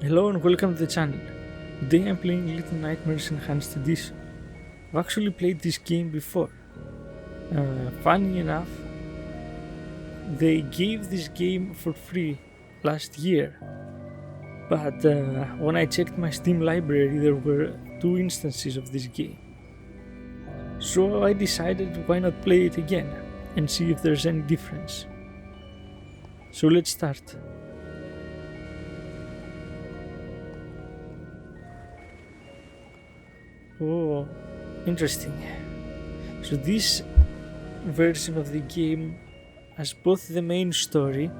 Hello and welcome to the channel. Today I'm playing Little Nightmares Enhanced Edition. I've actually played this game before. Funny enough, they gave this game for free last year, but when I checked my Steam library there were 2 instances of this game. So I decided why not play it again and see if there's any difference. So let's start. Oh, interesting. So this version of the game has both the main story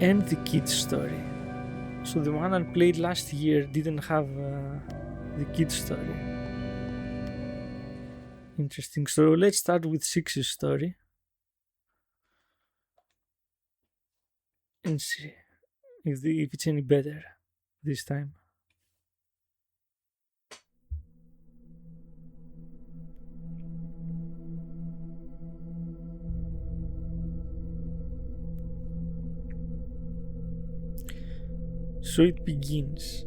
and the kids story. So the one I played last year didn't have the kids story. Interesting. So let's start with 6's story and see if it's any better this time. So it begins.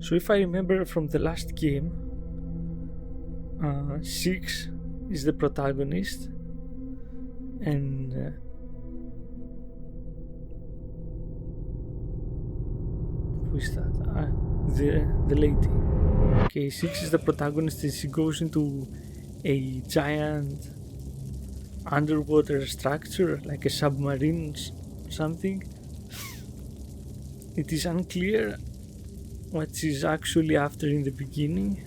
So if I remember from the last game, 6 is the protagonist and who is that? The lady. Okay, 6 is the protagonist and she goes into a giant underwater structure like a submarine something. It is unclear what she's actually after in the beginning,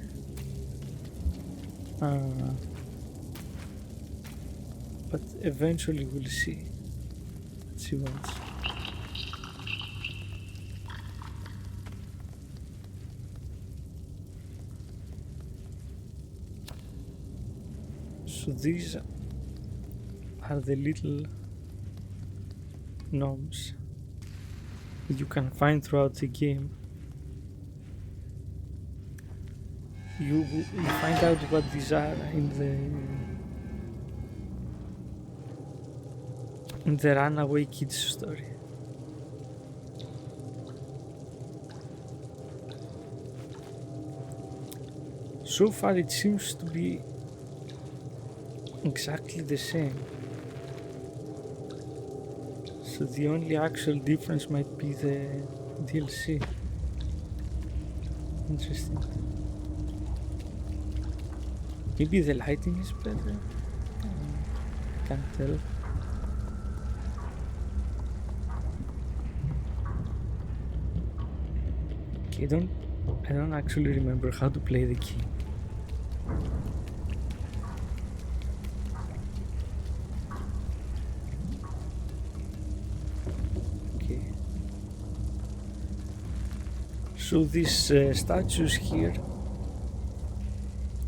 but eventually we'll see what she wants. So these are the little gnomes that you can find throughout the game. You find out what these are in the Runaway Kids story. So far it seems to be exactly the same. So the only actual difference might be the DLC. Interesting. Maybe the lighting is better. Can't tell. Okay, I don't actually remember how to play the game. So these statues here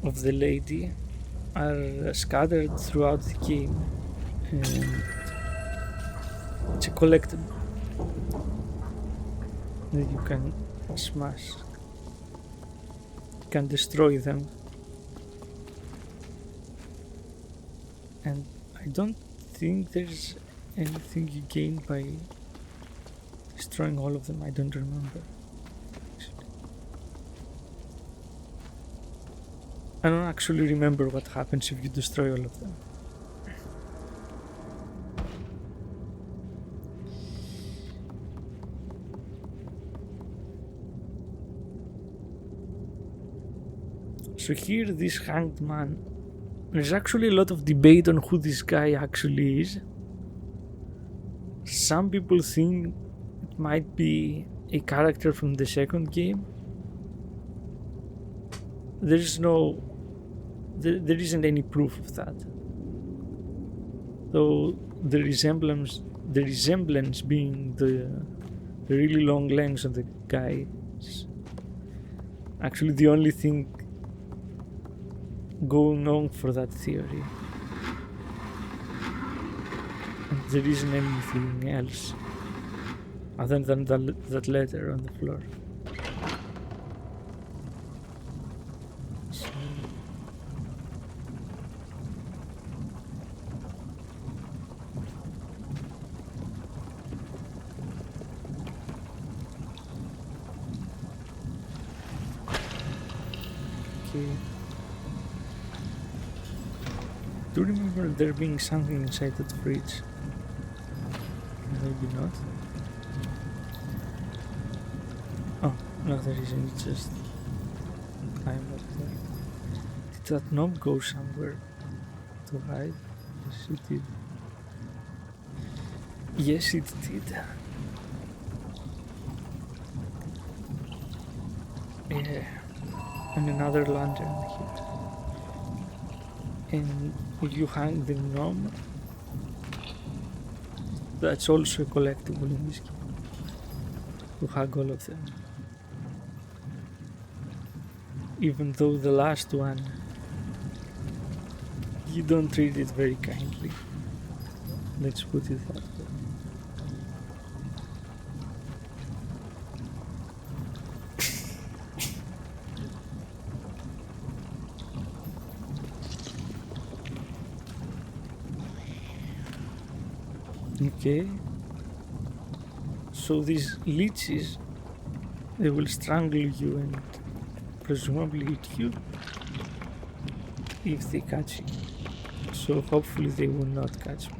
of the lady are scattered throughout the game, and it's a collectible that you can smash. You can destroy them, and I don't think there's anything you gain by destroying all of them. I don't remember. I don't actually remember what happens if you destroy all of them. So here, this hanged man, there's actually a lot of debate on who this guy actually is. Some people think it might be a character from the second game. There isn't any proof of that, though the resemblance being the really long legs of the guy is actually the only thing going on for that theory. And there isn't anything else other than that letter on the floor. do remember there being something inside that fridge. Maybe not. Oh, no, there isn't. It's just climb up there. Did that knob go somewhere to hide? Yes, it did. Yes, it did. Yeah. And another lantern here. And if you hang the gnome, that's also a collectible in this game. To hang all of them. Even though the last one, you don't treat it very kindly. Let's put it that way. Okay, so these leeches, they will strangle you and presumably eat you if they catch you. So hopefully they will not catch me.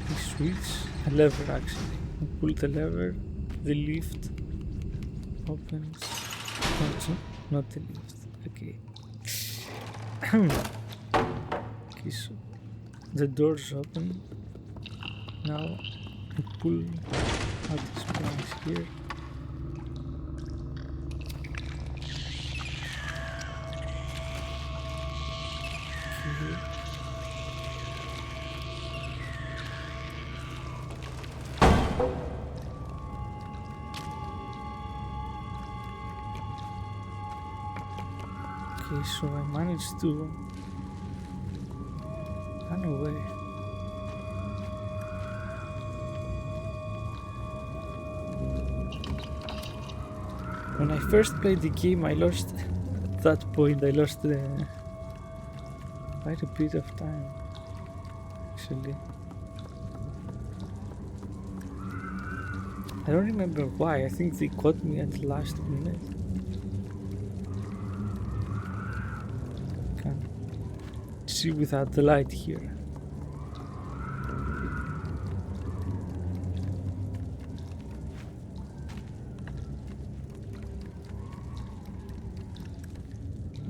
He switch a lever actually. I pull the lever, the lift opens. Not the lift. Okay. Okay, so the door's open. Now I pull out these planks here. Okay. Okay, so I managed to run away. When I first played the game, I lost, at that point, I lost quite a bit of time, actually. I don't remember why, I think they caught me at the last minute. Can't see without the light here.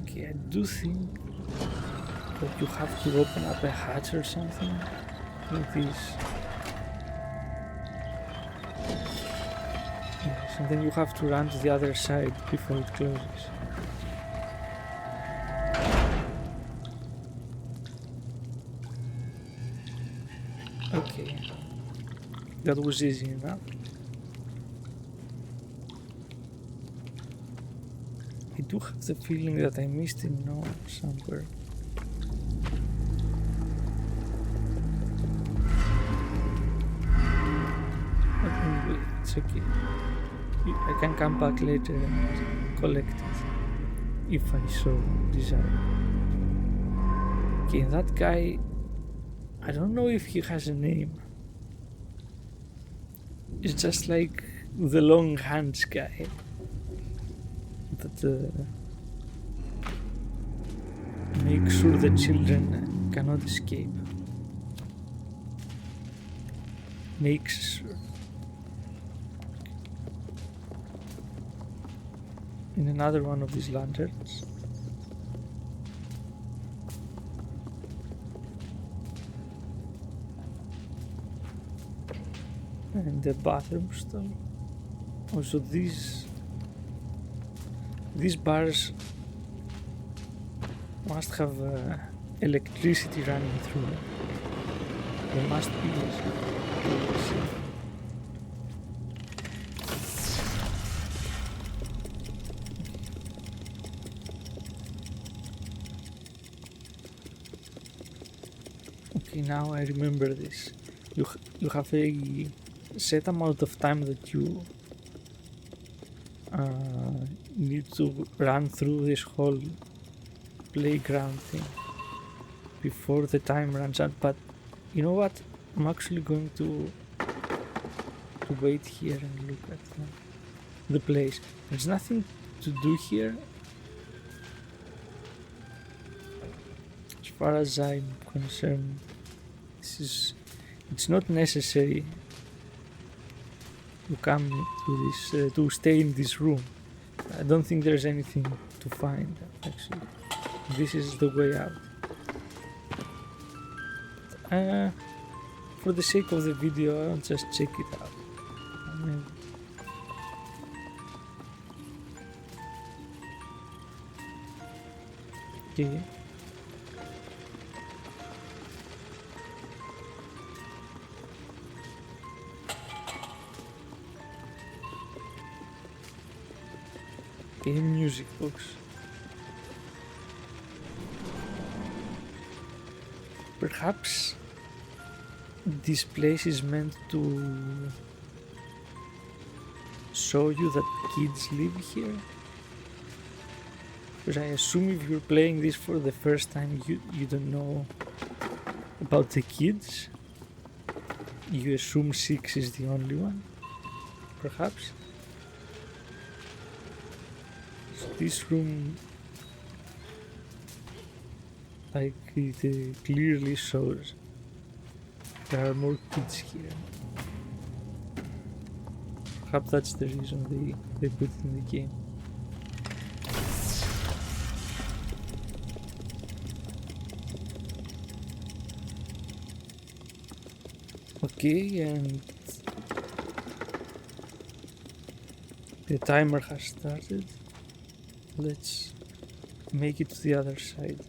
Okay, I do think that you have to open up a hatch or something like this. Yes, and then you have to run to the other side before it closes. Okay, that was easy enough. I do have the feeling that I missed a note somewhere. But anyway, it's okay. I can come back later and collect it if I so desire. Okay, that guy, I don't know if he has a name. It's just like the long hands guy that makes sure the children cannot escape. Makes sure. In another one of these lanterns. And the bathroom stall. Also these bars must have electricity running through them. There must be this. Okay, now I remember this. You have a set amount of time that you need to run through this whole playground thing before the time runs out. But you know what? I'm actually going to wait here and look at them. the place. There's nothing to do here as far as I'm concerned. It's not necessary to come to this to stay in this room. I don't think there's anything to find actually. This is the way out. For the sake of the video, I'll just check it out. Okay. Okay, music box. Perhaps this place is meant to show you that kids live here. Because I assume if you're playing this for the first time, you don't know about the kids. You assume 6 is the only one, perhaps. So this room, like it clearly shows there are more kids here. Perhaps that's the reason they put it in the game. Okay, and the timer has started. Let's make it to the other side.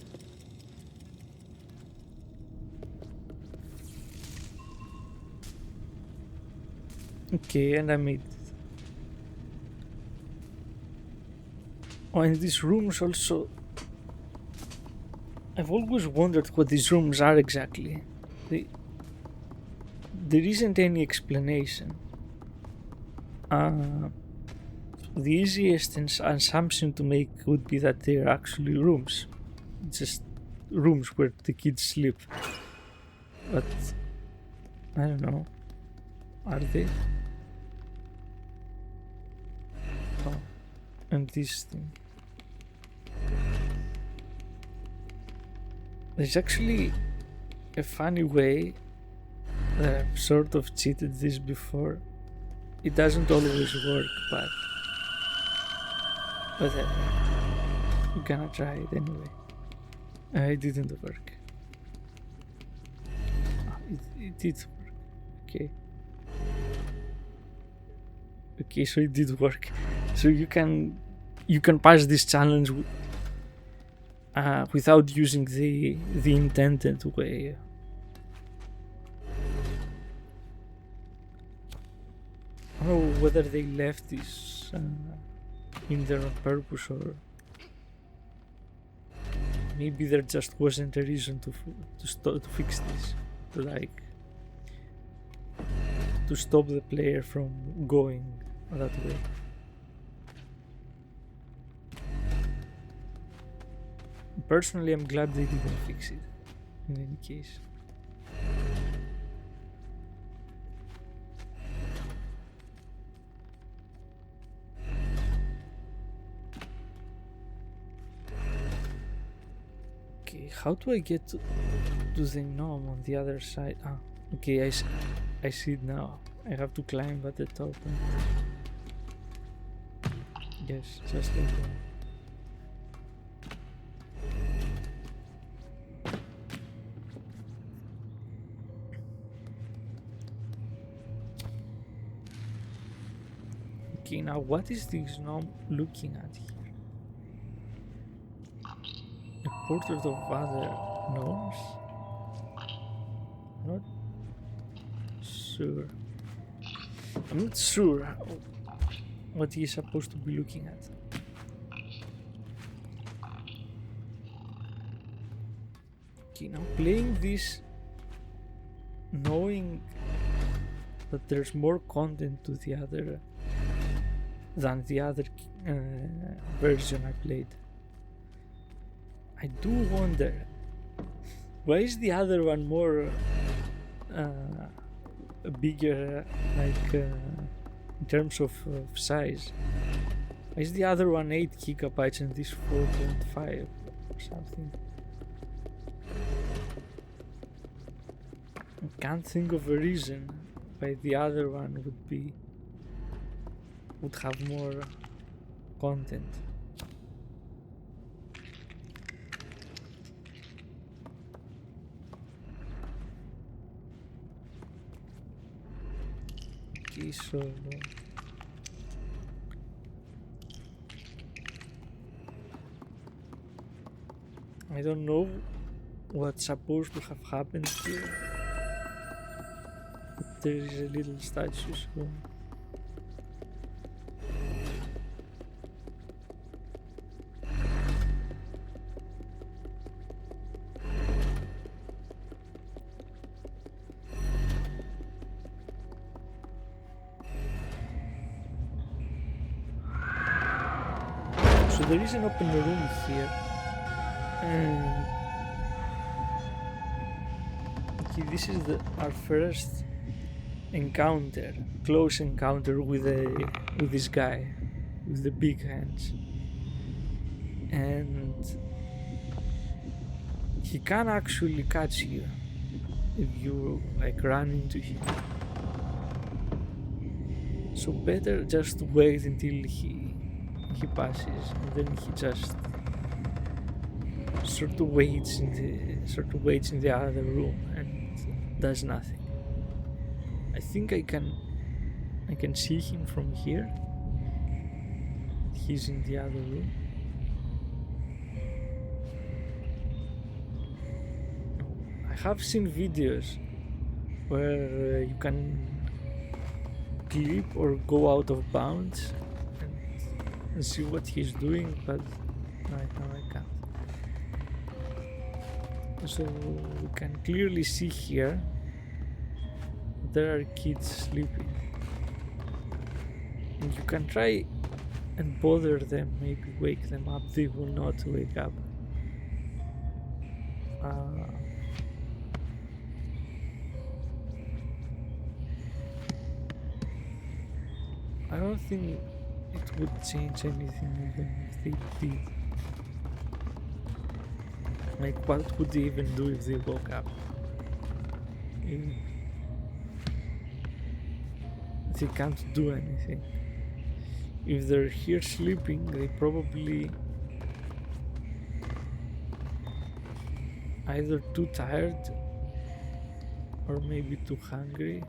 Okay, and I made it. Oh, and these rooms also... I've always wondered what these rooms are exactly. There isn't any explanation. The easiest assumption to make would be that they're actually rooms. Just rooms where the kids sleep. But I don't know. Are they? Oh, and this thing. There's actually a funny way that I've sort of cheated this before. It doesn't always work, but whatever. I'm gonna try it anyway. It didn't work. It did work. Okay. Okay, so it did work. So you can pass this challenge without using the intended way. I don't know whether they left this in there on purpose, or maybe there just wasn't a reason to fix this, to stop the player from going that way. Personally, I'm glad they didn't fix it, in any case. Okay, how do I get to the gnome on the other side? Ah, okay, I see it now. I have to climb at the top. Yes, just like that. Okay, now what is this gnome looking at here? A portrait of other gnomes? Not sure. I'm not sure what he is supposed to be looking at. Okay, now playing this, knowing that there's more content to the other than the other version I played. I do wonder, why is the other one more bigger, like in terms of size. Is the other one 8 gigabytes and this 4.5 or something? I can't think of a reason why the other one would have more content. Okay, so I don't know what's supposed to have happened here, but there is a little statue, so there is an open room here. Okay, this is our first encounter, close encounter with this guy with the big hands, and he can actually catch you if you like run into him. So better just wait until he passes, and then he just sort of waits in the other room and does nothing. I think I can see him from here. He's in the other room. I have seen videos where you can clip or go out of bounds and see what he's doing, but right now I can't. So we can clearly see here there are kids sleeping, and you can try and bother them, maybe wake them up. They will not wake up. I don't think it would change anything even if they did. Like, what would they even do if they woke up? They can't do anything. If they're here sleeping, they probably either too tired or maybe too hungry,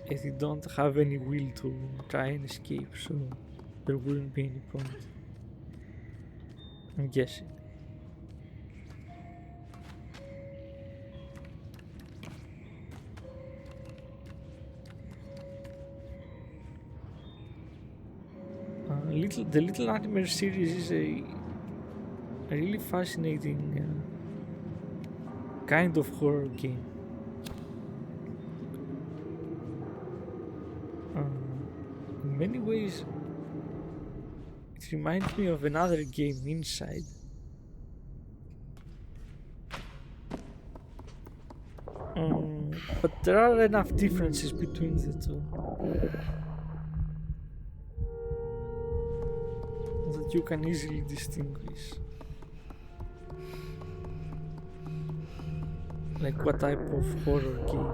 and they don't have any will to try and escape, so there wouldn't be any point, I'm guessing. The Little Nightmares series is a really fascinating kind of horror game. In many ways, it reminds me of another game, Inside. But there are enough differences between the two that you can easily distinguish. Like what type of horror game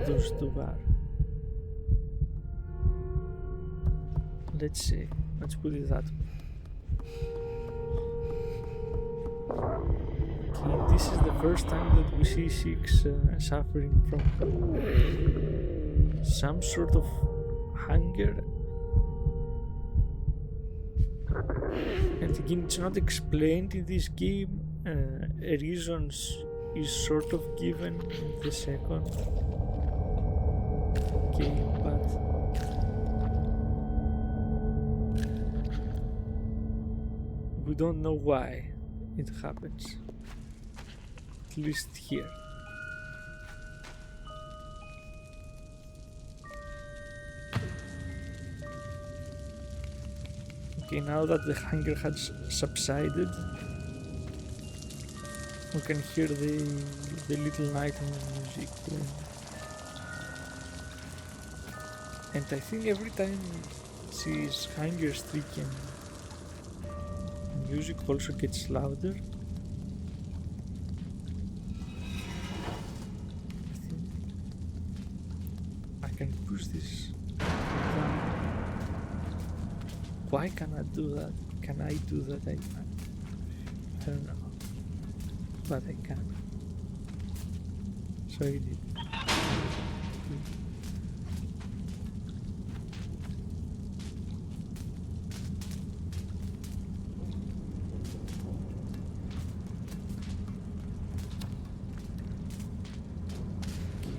those two are. Let's see, let's put it that way. Okay, this is the first time that we see Six suffering from some sort of hunger. And again, it's not explained in this game. Reasons is sort of given in the second game, but we don't know why it happens, at least here. Okay, now that the hunger has subsided, we can hear the Little Nightmare music playing. And I think every time she's hunger stricken, music also gets louder. I can push this down. Why can I do that? Can I do that? I don't know. But I can. So I did.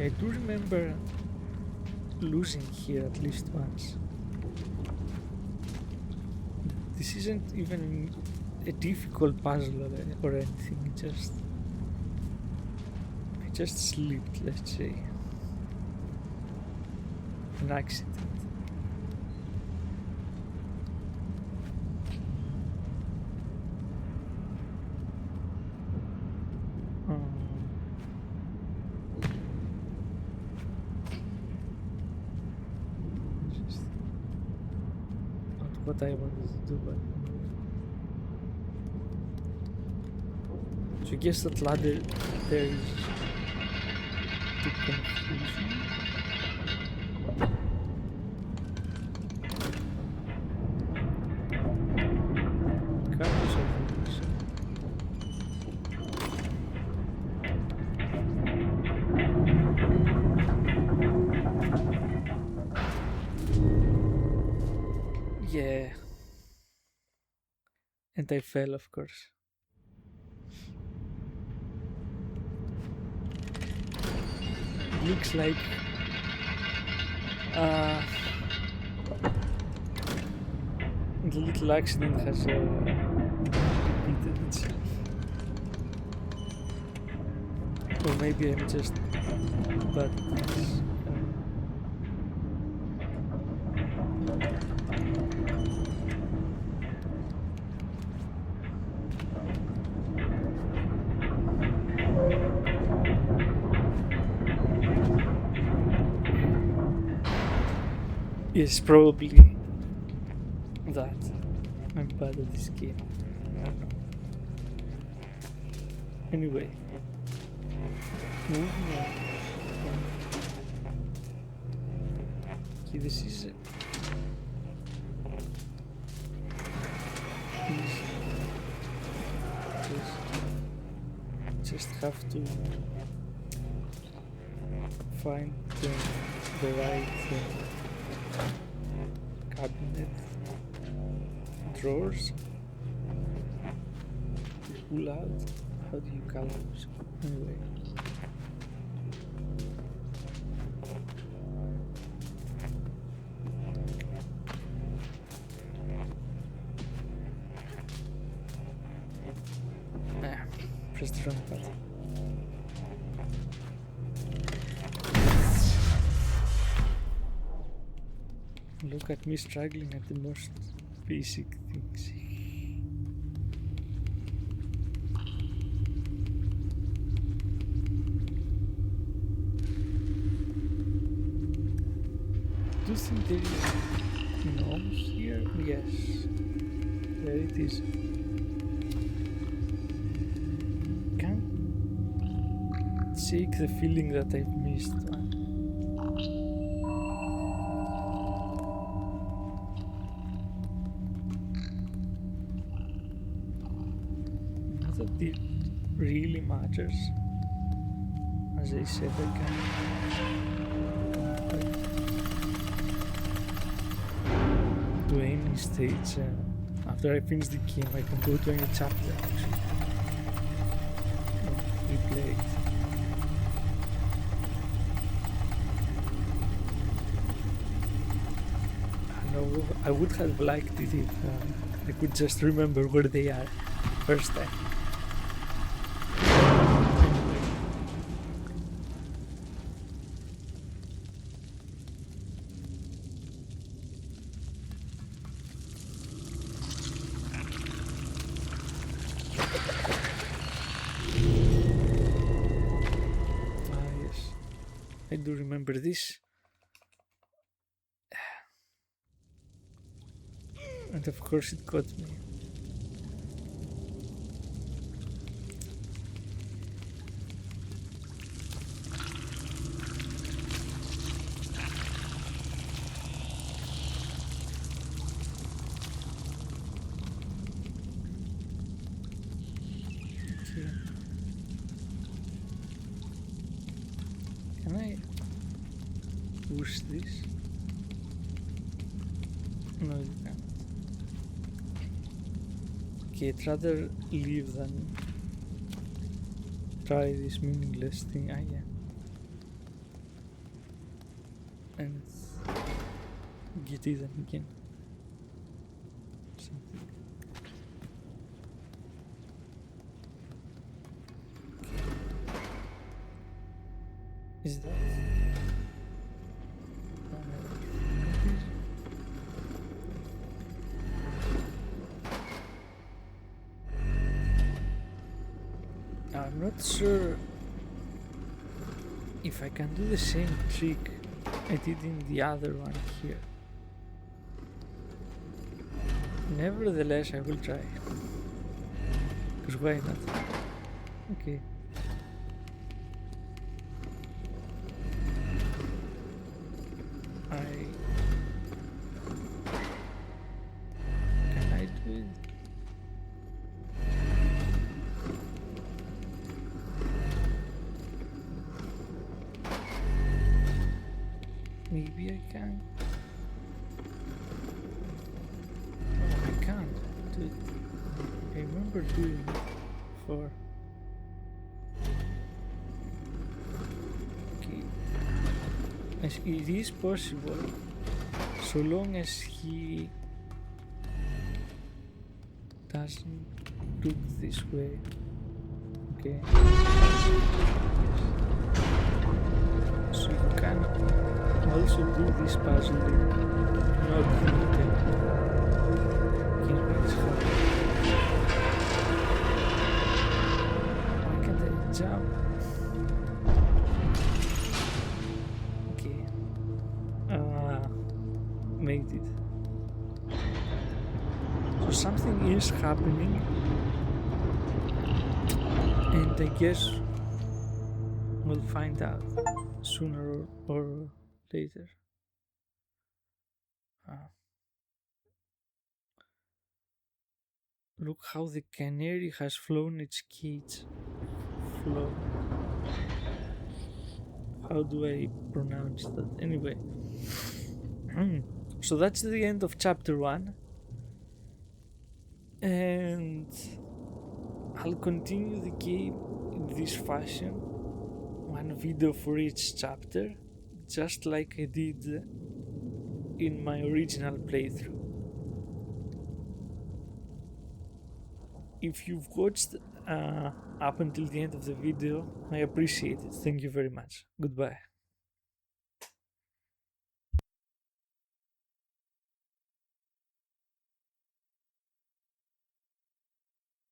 I do remember losing here at least once. This isn't even a difficult puzzle or anything, I just slipped, let's say. An accident. What I wanted to do, but so I guess that ladder there is too confusing. Cards of illusion. Yeah. And I fell, of course. Looks like the little accident has repeated itself. Or maybe I'm just bad at this. It's probably that I'm bad at this game. I don't know. Anyway, moving on. Okay, this is it. Just have to find the right cabinet drawers, pull out. How do you call those? Anyway. Press the wrong button. Look at me struggling at the most basic things. Do you think there is gnomes here? Yes. There it is. Can't shake the feeling that I've missed one. It really matters. As I said, I can do any stage. After I finish the game, I can go to any chapter actually. Replay it. I would have liked it if I could just remember where they are first time. I do remember this. And of course it caught me. Okay. Can I push this? No, you can't. Okay, I'd rather leave than try this meaningless thing. Ah, yeah. And get even again. Something. Okay. Is that? I'm not sure if I can do the same trick I did in the other one here. Nevertheless, I will try. Because why not? Okay. Can I do it? Maybe I can. No, I can't do it. I remember doing it before. Okay. It is possible, so long as he doesn't look this way. Okay. So you can also do this puzzle not limited. It's hard. Why can't I jump? Okay. Made it. So something is happening, and I guess we'll find out sooner or later. Look how the canary has flown its cage. Flown. How do I pronounce that? Anyway. So that's the end of chapter 1. And I'll continue the game in this fashion. One video for each chapter. Just like I did in my original playthrough. If you've watched up until the end of the video, I appreciate it. Thank you very much. Goodbye.